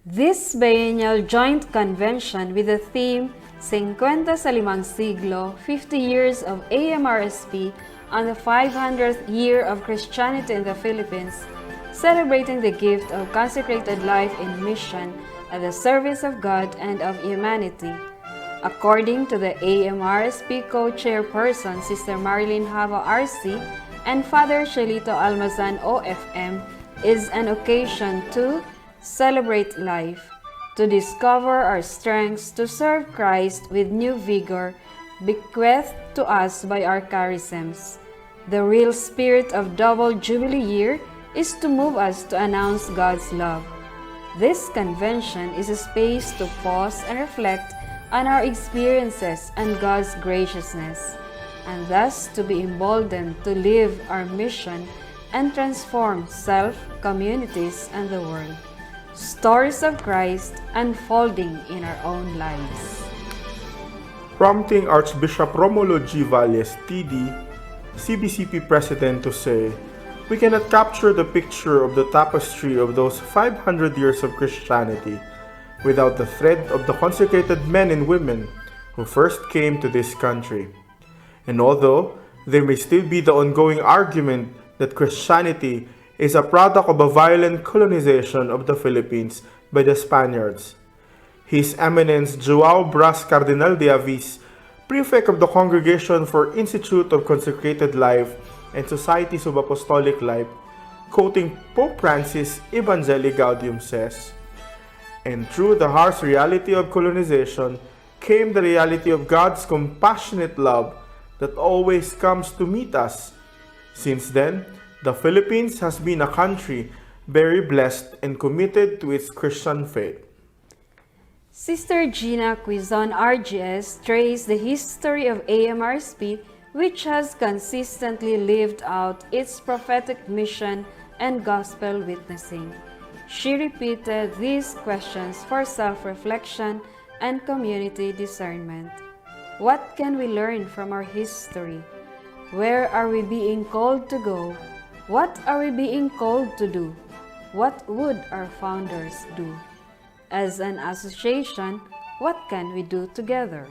This biennial joint convention with the theme SINGKWENTA sa limang siglo, 50 years of AMRSP on the 500th year of Christianity in the Philippines, celebrating the gift of consecrated life in mission at the service of God and of humanity. According to the AMRSP co-chairperson, Sister Marilyn Hava RC, and Father Shelito Almazan OFM, is an occasion to celebrate life, to discover our strengths to serve Christ with new vigor bequeathed to us by our charisms. The real spirit of double jubilee year is to move us to announce God's love. This convention is a space to pause and reflect on our experiences and God's graciousness, and thus to be emboldened to live our mission and transform self, communities, and the world. Stories of Christ unfolding in our own lives. Prompting Archbishop Romulo G. Valles, TD, CBCP President, to say, "We cannot capture the picture of the tapestry of those 500 years of Christianity without the thread of the consecrated men and women who first came to this country. And although there may still be the ongoing argument that Christianity is a product of a violent colonization of the Philippines by the Spaniards, His Eminence Joao Bras Cardinal de Avis, Prefect of the Congregation for Institute of Consecrated Life and Societies of Apostolic Life, quoting Pope Francis Evangelii Gaudium, says, "And through the harsh reality of colonization came the reality of God's compassionate love that always comes to meet us. Since then, the Philippines has been a country very blessed and committed to its Christian faith." Sister Gina Quizon RGS traced the history of AMRSP, which has consistently lived out its prophetic mission and gospel witnessing. She repeated these questions for self-reflection and community discernment. What can we learn from our history? Where are we being called to go? What are we being called to do? What would our founders do? As an association, what can we do together?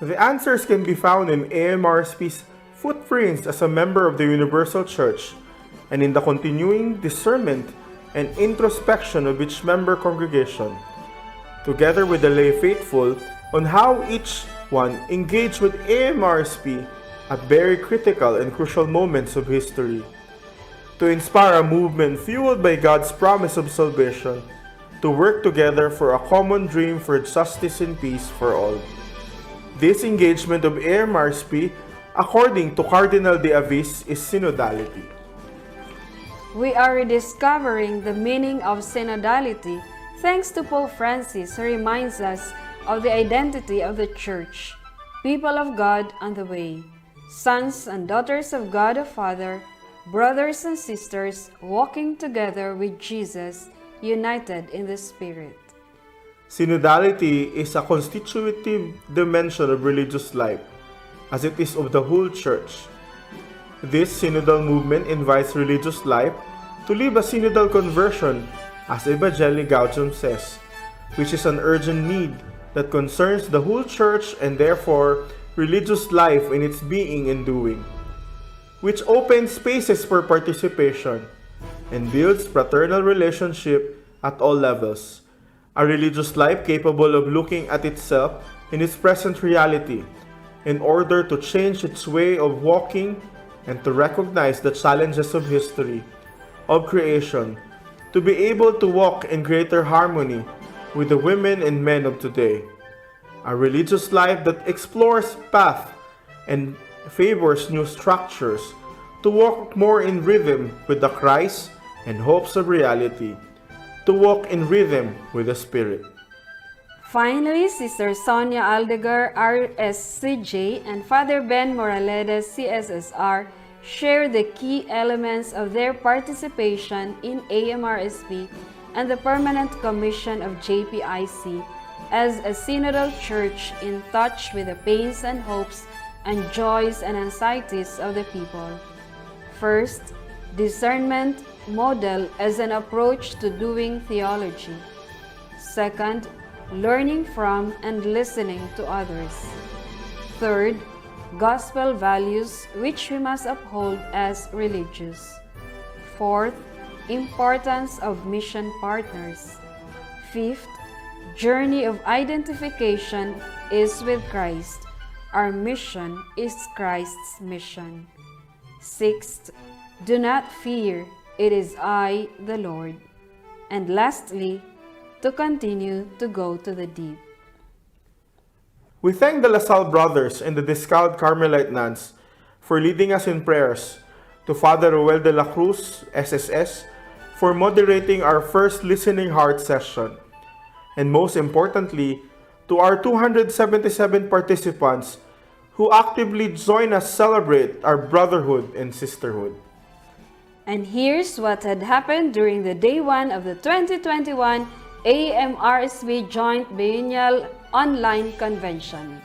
The answers can be found in AMRSP's footprints as a member of the Universal Church and in the continuing discernment and introspection of each member congregation, together with the lay faithful, on how each one engaged with AMRSP at very critical and crucial moments of history, to inspire a movement fueled by God's promise of salvation, to work together for a common dream for justice and peace for all. This engagement of AMRSP, according to Cardinal de Avis, is synodality. We are rediscovering the meaning of synodality thanks to Pope Francis, who reminds us of the identity of the Church, people of God on the way, sons and daughters of God the Father, brothers and sisters walking together with Jesus, united in the Spirit. Synodality is a constitutive dimension of religious life, as it is of the whole Church. This synodal movement invites religious life to live a synodal conversion, as Evangelii Gaudium says, which is an urgent need that concerns the whole Church and therefore religious life in its being and doing, which opens spaces for participation and builds fraternal relationship at all levels. A religious life capable of looking at itself in its present reality in order to change its way of walking and to recognize the challenges of history, of creation, to be able to walk in greater harmony with the women and men of today. A religious life that explores path and favors new structures, to walk more in rhythm with the Christ and hopes of reality, to walk in rhythm with the Spirit. Finally, Sister Sonia Aldegar, RSCJ, and Father Ben Moraledes, CSSR, share the key elements of their participation in AMRSP and the Permanent Commission of JPIC as a synodal church in touch with the pains and hopes and joys and anxieties of the people. First, discernment model as an approach to doing theology. Second, learning from and listening to others. Third, gospel values which we must uphold as religious. Fourth, importance of mission partners. Fifth, journey of identification is with Christ. Our mission is Christ's mission. Sixth, do not fear, it is I, the Lord. And lastly, to continue to go to the deep. We thank the LaSalle brothers and the Discount Carmelite nuns for leading us in prayers, to Father Ruel de la Cruz, SSS, for moderating our first Listening Heart session, and most importantly, to our 277 participants who actively join us celebrate our brotherhood and sisterhood. And here's what had happened during the day 1 of the 2021 AMRSP Joint Biennial Online Convention.